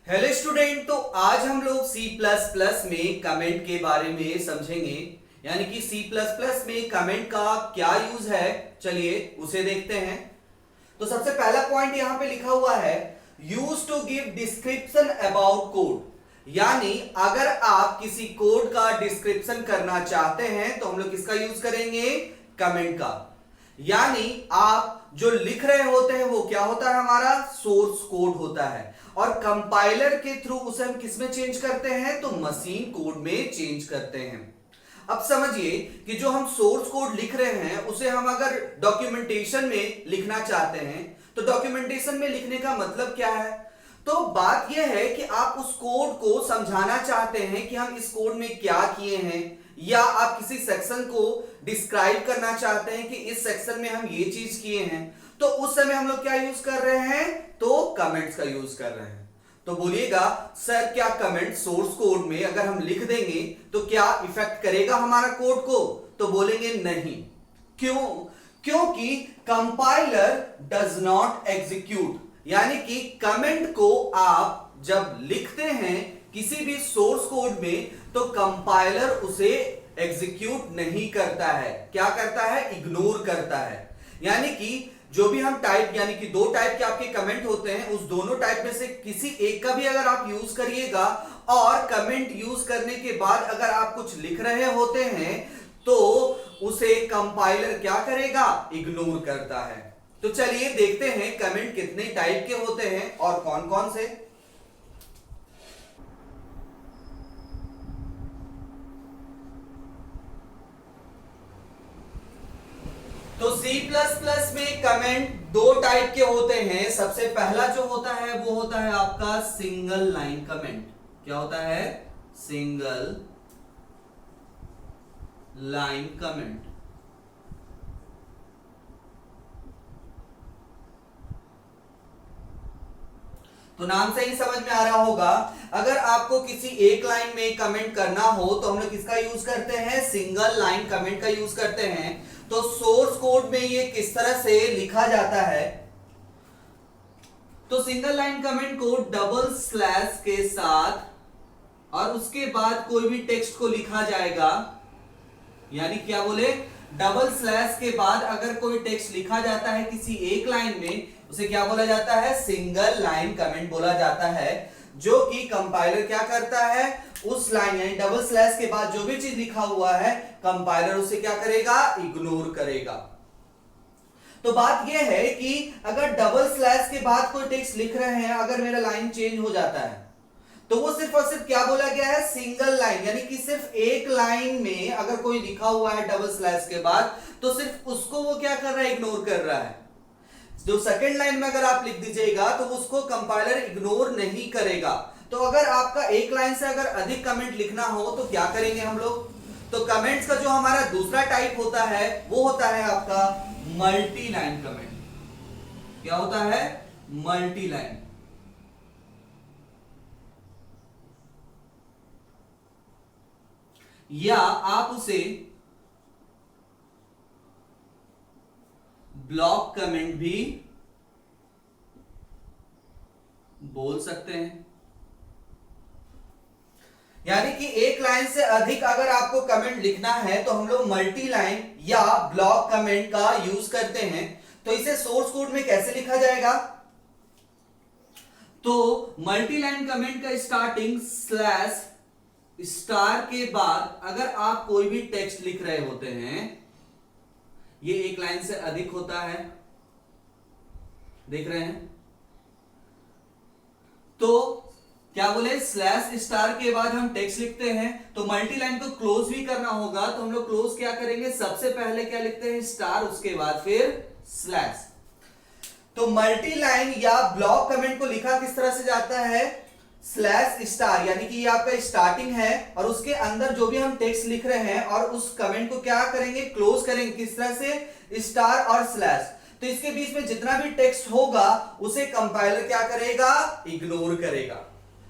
Hello student. तो आज हम लोग C++ में कमेंट के बारे में समझेंगे, यानी कि C++ में कमेंट का क्या यूज है। चलिए उसे देखते हैं। तो सबसे पहला पॉइंट यहां पे लिखा हुआ है use to give description about code, यानी अगर आप किसी कोड का डिस्क्रिप्शन करना चाहते हैं तो हम लोग किसका यूज करेंगे, कमेंट का। यानी आप जो लिख रहे होते हैं वो क्या होता है, हमारा सोर्स कोड होता है, और कंपाइलर के थ्रू उसे हम किस में चेंज करते हैं, तो मशीन कोड में चेंज करते हैं। अब समझिए कि जो हम सोर्स कोड लिख रहे हैं उसे हम अगर डॉक्यूमेंटेशन में लिखना चाहते हैं तो डॉक्यूमेंटेशन में लिखने का मतलब क्या है। तो बात यह है कि आप उस कोड को समझाना चाहते हैं कि हम इस कोड में क्या किए हैं, या आप किसी सेक्शन को डिस्क्राइब करना चाहते हैं कि इस सेक्शन में हम ये चीज किए हैं, तो उस समय हम लोग क्या यूज कर रहे हैं, तो कमेंट्स का यूज कर रहे हैं। तो बोलिएगा सर क्या कमेंट सोर्स कोड में अगर हम लिख देंगे तो क्या इफेक्ट करेगा हमारा कोड को, तो बोलेंगे नहीं। क्यों? क्योंकि कंपाइलर डज नॉट एग्जीक्यूट, यानी कि कमेंट को आप जब लिखते हैं किसी भी सोर्स कोड में तो कंपाइलर उसे एग्जीक्यूट नहीं करता है। क्या करता है, इग्नोर करता है। यानी कि जो भी हम टाइप, यानी कि दो टाइप के आपके कमेंट होते हैं, उस दोनों टाइप में से किसी एक का भी अगर आप यूज करिएगा और कमेंट यूज करने के बाद अगर आप कुछ लिख रहे होते हैं तो उसे कंपाइलर क्या करेगा, इग्नोर करता है। तो चलिए देखते हैं कमेंट कितने टाइप के होते हैं और कौन कौन से। तो C++ में कमेंट दो टाइप के होते हैं। सबसे पहला जो होता है वो होता है आपका सिंगल लाइन कमेंट। क्या होता है, सिंगल लाइन कमेंट। तो नाम से ही समझ में आ रहा होगा, अगर आपको किसी एक लाइन में कमेंट करना हो तो हम लोग किसका यूज करते हैं, सिंगल लाइन कमेंट का यूज करते हैं। तो सोर्स कोड में ये किस तरह से लिखा जाता है, तो सिंगल लाइन कमेंट को डबल स्लैश के साथ और उसके बाद कोई भी टेक्स्ट को लिखा जाएगा। यानी क्या बोले, डबल स्लैश के बाद अगर कोई टेक्स्ट लिखा जाता है किसी एक लाइन में, उसे क्या बोला जाता है, सिंगल लाइन कमेंट बोला जाता है। जो कि कंपाइलर क्या करता है, उस लाइन यानी डबल स्लैश के बाद जो भी चीज लिखा हुआ है कंपाइलर उसे क्या करेगा, इग्नोर करेगा। तो बात यह है कि अगर डबल स्लैश के बाद कोई टेक्स्ट लिख रहे हैं, अगर मेरा लाइन चेंज हो जाता है तो वो सिर्फ और सिर्फ क्या बोला गया है, सिंगल लाइन, यानी कि सिर्फ एक लाइन में अगर कोई लिखा हुआ है डबल स्लैश के बाद तो सिर्फ उसको वो क्या कर रहा है, इग्नोर कर रहा है। जो सेकंड लाइन में अगर आप लिख दीजिएगा तो उसको कंपाइलर इग्नोर नहीं करेगा। तो अगर आपका एक लाइन से अगर अधिक कमेंट लिखना हो तो क्या करेंगे हम लोग, तो कमेंट्स का जो हमारा दूसरा टाइप होता है वो होता है आपका मल्टी लाइन कमेंट। क्या होता है, मल्टी लाइन। या आप उसे ब्लॉक कमेंट भी बोल सकते हैं। यानी कि एक लाइन से अधिक अगर आपको कमेंट लिखना है तो हम लोग मल्टी लाइन या ब्लॉक कमेंट का यूज करते हैं। तो इसे सोर्स कोड में कैसे लिखा जाएगा, तो मल्टी लाइन कमेंट का स्टार्टिंग स्लैश स्टार के बाद अगर आप कोई भी टेक्स्ट लिख रहे होते हैं, ये एक लाइन से अधिक होता है, देख रहे हैं, तो क्या बोले, स्लैश स्टार के बाद हम टेक्स्ट लिखते हैं तो मल्टी लाइन को क्लोज भी करना होगा। तो हम लोग क्लोज क्या करेंगे, सबसे पहले क्या लिखते हैं, स्टार, उसके बाद फिर स्लैश। तो मल्टी लाइन या ब्लॉक कमेंट को लिखा किस तरह से जाता है, स्लैश स्टार, यानी कि ये आपका स्टार्टिंग है और उसके अंदर जो भी हम टेक्स्ट लिख रहे हैं और उस कमेंट को क्या करेंगे, क्लोज करेंगे। किस तरह से, स्टार और स्लैश। तो इसके बीच में जितना भी टेक्स्ट होगा उसे कंपाइलर क्या करेगा, इग्नोर करेगा।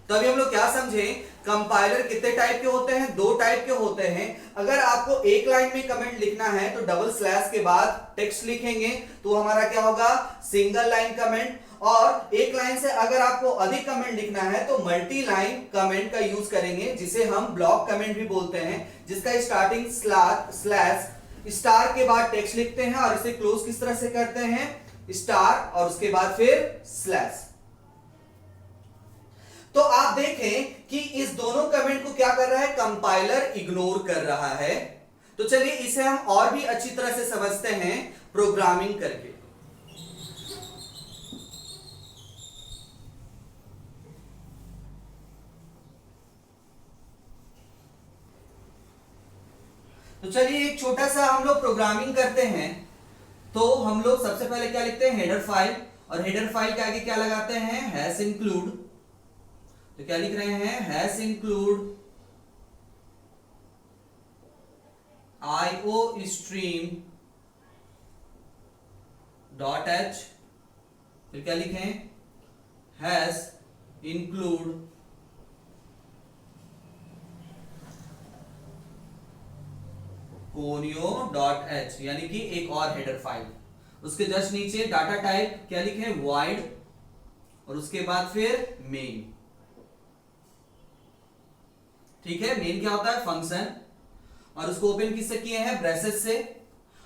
तो अभी हम लोग क्या समझे, कंपाइलर कितने टाइप के होते हैं, दो टाइप के होते हैं। अगर आपको एक लाइन में कमेंट लिखना है तो डबल स्लैश के बाद टेक्स्ट लिखेंगे तो हमारा क्या होगा, सिंगल लाइन कमेंट। और एक लाइन से अगर आपको अधिक कमेंट लिखना है तो मल्टी लाइन कमेंट का यूज करेंगे, जिसे हम ब्लॉक कमेंट भी बोलते हैं, जिसका स्टार्टिंग स्लैश स्टार के बाद टेक्स्ट लिखते हैं और इसे क्लोज किस तरह से करते हैं, स्टार और उसके बाद फिर स्लैश। तो आप देखें कि इस दोनों कमेंट को क्या कर रहा है, कंपाइलर इग्नोर कर रहा है। तो चलिए इसे हम और भी अच्छी तरह से समझते हैं प्रोग्रामिंग करके। तो चलिए एक छोटा सा हम लोग प्रोग्रामिंग करते हैं। तो हम लोग सबसे पहले क्या लिखते हैं, हेडर फाइल, और हेडर फाइल के आगे क्या लगाते हैं, हैश इंक्लूड। तो क्या लिख रहे हैं, hash include IO stream dot H, फिर क्या लिखें, hash include conio dot H, यानी कि एक और हेडर फाइल। उसके जस्ट नीचे डाटा टाइप क्या लिखे, void, और उसके बाद फिर मेन। ठीक है, मेन क्या होता है, फंक्शन, और उसको ओपन किससे किए हैं, ब्रेसेस से।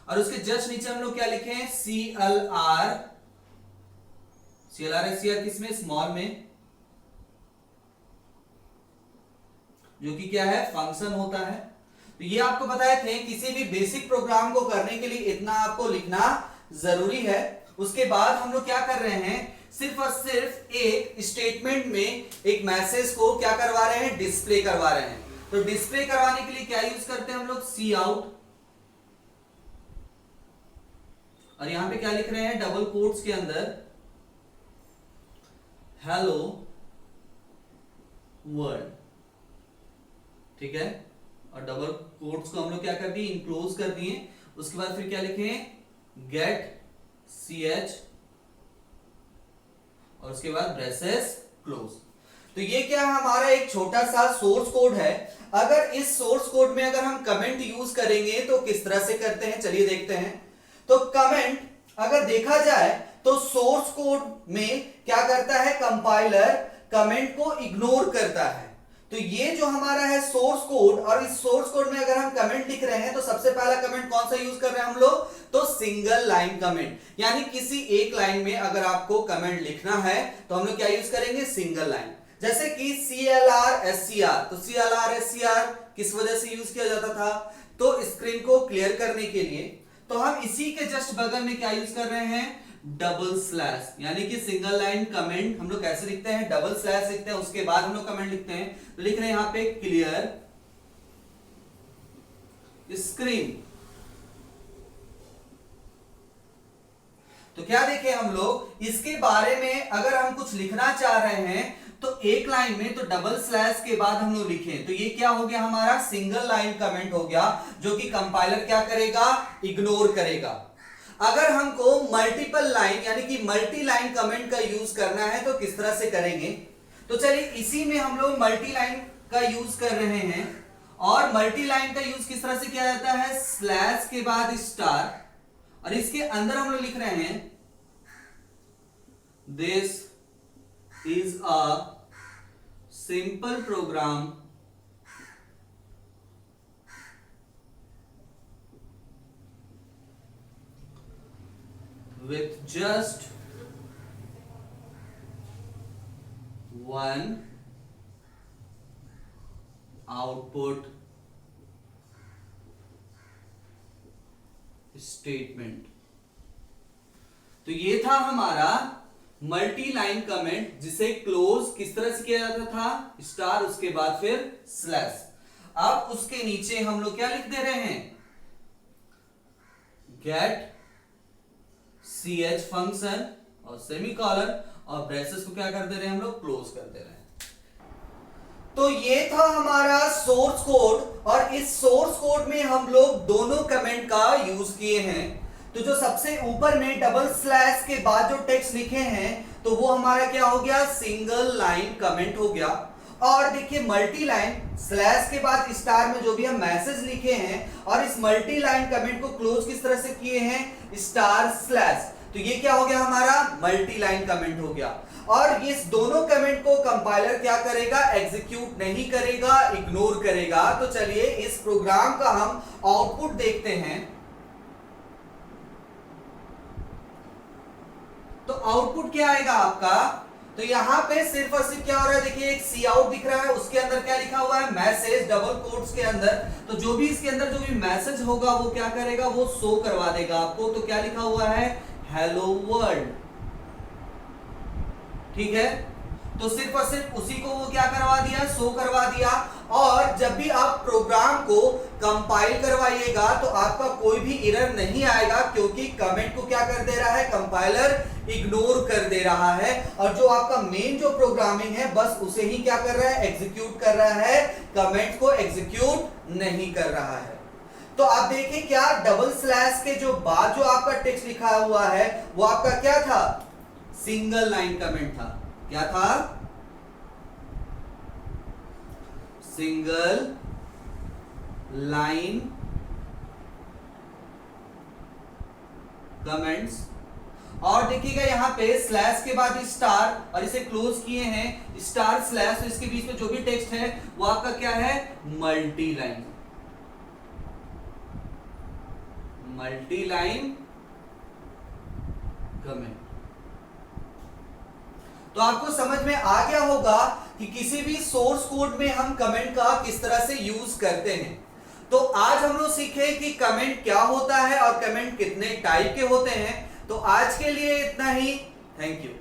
और उसके जस्ट नीचे हम लोग क्या लिखे हैं, CLR किसमें, स्मॉल में, जो कि क्या है, फंक्शन होता है। तो ये आपको बताए थे किसी भी बेसिक प्रोग्राम को करने के लिए इतना आपको लिखना जरूरी है। उसके बाद हम लोग क्या कर रहे हैं, सिर्फ और सिर्फ एक स्टेटमेंट में एक मैसेज को क्या करवा रहे हैं, डिस्प्ले करवा रहे हैं। तो डिस्प्ले करवाने के लिए क्या यूज करते हैं हम लोग, सी आउट, और यहां पे क्या लिख रहे हैं, डबल कोट्स के अंदर हेलो वर्ल्ड। ठीक है, और डबल कोट्स को हम लोग क्या कर दिए, इनक्लोज कर दिए। उसके बाद फिर क्या लिखे, गेट ch, और उसके बाद ब्रेसेस क्लोज। तो ये क्या है, हमारा एक छोटा सा सोर्स कोड है। अगर इस सोर्स कोड में अगर हम कमेंट यूज करेंगे तो किस तरह से करते हैं, चलिए देखते हैं। तो कमेंट अगर देखा जाए तो सोर्स कोड में क्या करता है, कंपाइलर कमेंट को इग्नोर करता है। तो ये जो हमारा है सोर्स कोड, और इस सोर्स कोड में अगर हम कमेंट लिख रहे हैं तो सबसे पहला कमेंट कौन सा यूज कर रहे हैं हम लोग, तो सिंगल लाइन कमेंट। यानी किसी एक लाइन में अगर आपको कमेंट लिखना है तो हम लोग क्या यूज करेंगे, सिंगल लाइन। जैसे कि CLR SCR, तो CLR SCR किस वजह से यूज किया जाता था, तो स्क्रीन को क्लियर करने के लिए। तो हम इसी के जस्ट बगल में क्या यूज कर रहे हैं, डबल स्लैश, यानी कि सिंगल लाइन कमेंट हम लोग कैसे लिखते हैं, डबल स्लैश लिखते हैं, उसके बाद हम लोग कमेंट लिखते हैं। तो लिख रहे हैं यहां पे क्लियर स्क्रीन। तो क्या देखें हम लोग, इसके बारे में अगर हम कुछ लिखना चाह रहे हैं तो एक लाइन में तो डबल स्लैश के बाद हम लोग लिखें, तो ये क्या हो गया, हमारा सिंगल लाइन कमेंट हो गया, जो कि कंपाइलर क्या करेगा, इग्नोर करेगा। अगर हमको मल्टीपल लाइन यानी कि मल्टी लाइन कमेंट का यूज करना है तो किस तरह से करेंगे, तो चलिए इसी में हम लोग मल्टी लाइन का यूज कर रहे हैं। और मल्टी लाइन का यूज किस तरह से किया जाता है, स्लैश के बाद स्टार, और इसके अंदर हम लोग लिख रहे हैं this is a simple program with just one output statement। तो ये था हमारा मल्टी लाइन कमेंट, जिसे क्लोज किस तरह से किया जाता था, स्टार, उसके बाद फिर स्लैश। अब उसके नीचे हम लोग क्या लिख दे रहे हैं, गेट ch फंक्शन और सेमीकोलन, और ब्रेसेस को क्या कर दे रहे हैं हम लोग, क्लोज कर दे रहे हैं। तो ये था हमारा सोर्स कोड, और इस सोर्स कोड में हम लोग दोनों कमेंट का यूज किए हैं। तो जो सबसे ऊपर में डबल स्लैश के बाद जो टेक्स्ट लिखे हैं तो वो हमारा क्या हो गया, सिंगल लाइन कमेंट हो गया। और देखिए मल्टी लाइन स्लैश के बाद स्टार में जो भी हम मैसेज लिखे हैं, और इस मल्टी लाइन कमेंट को क्लोज किस तरह से किए हैं, स्टार स्लैश। तो ये क्या हो गया हमारा मल्टी लाइन कमेंट हो गया। और इस दोनों कमेंट को कंपाइलर क्या करेगा, एग्जीक्यूट नहीं करेगा, इग्नोर करेगा। तो चलिए इस प्रोग्राम का हम आउटपुट देखते हैं। तो आउटपुट क्या आएगा आपका, तो यहां पे सिर्फ और सिर्फ क्या हो रहा है, देखिए एक सी आउट दिख रहा है, उसके अंदर क्या लिखा हुआ है, मैसेज, डबल कोट्स के अंदर। तो जो भी इसके अंदर जो भी मैसेज होगा वो क्या करेगा, वो शो करवा देगा आपको। तो क्या लिखा हुआ है, हेलो वर्ल्ड। ठीक है, तो सिर्फ और सिर्फ उसी को वो क्या करवा दिया, शो करवा दिया। और जब भी आप प्रोग्राम को कंपाइल करवाइएगा तो आपका कोई भी एरर नहीं आएगा, क्योंकि कमेंट को क्या कर दे रहा है, कंपाइलर इग्नोर कर दे रहा है। और जो आपका मेन जो प्रोग्रामिंग है बस उसे ही क्या कर रहा है, एग्जीक्यूट कर रहा है, कमेंट को एग्जीक्यूट नहीं कर रहा है। तो आप देखिए क्या डबल स्लैश के जो बाद जो आपका टेक्स्ट लिखा हुआ है वो आपका क्या था, सिंगल लाइन कमेंट था। क्या था, सिंगल लाइन कमेंट्स। और देखिएगा यहां पे स्लैश के बाद स्टार, और इसे क्लोज किए हैं स्टार स्लैश, तो इसके बीच में जो भी टेक्स्ट है वो आपका क्या है, multi line, multi line comment. तो आपको समझ में आ गया होगा कि किसी भी सोर्स कोड में हम कमेंट का किस तरह से यूज करते हैं। तो आज हम लोग सीखे कि कमेंट क्या होता है और कमेंट कितने टाइप के होते हैं। तो आज के लिए इतना ही, थैंक यू।